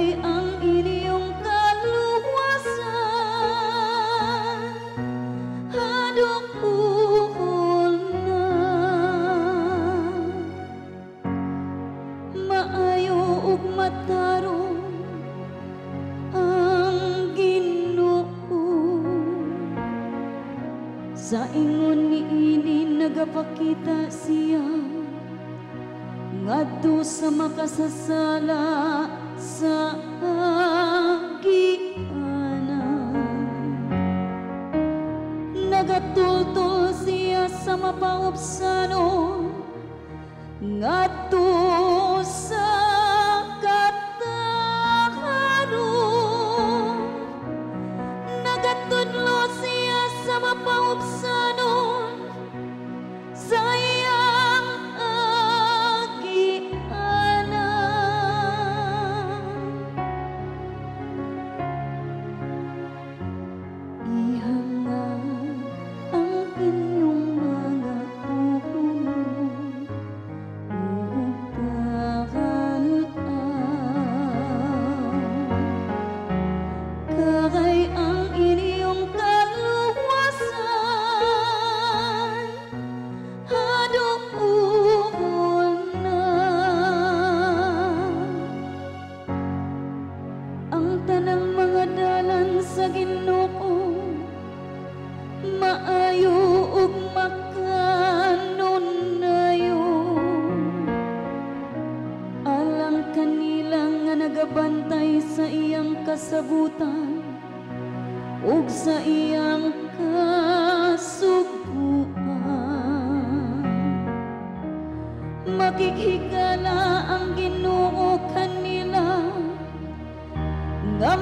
kagay ang inyong kaluwasan, hadukol na maayo ug matarong ang Ginoo. Sa ingon niini nagapakita siya ngadto sa makasasala sa agianan. Nagatultol siya sa mapaubsanon ngadto sa katahanon. Nagatudlo siya sa mapaubsanon sa iyang agianan. Ihangad ang inyong mga tuhod ug karan-an, kagay ang inyong kaluwasan, hadukol na ang tanang mga dalan sa Ginoo, maayo ug makanunayo. Alang kanila nga nagabantay sa iyang kasabutan ug sa iyang kasuguan. Makighigala ang Ginoo kanila nga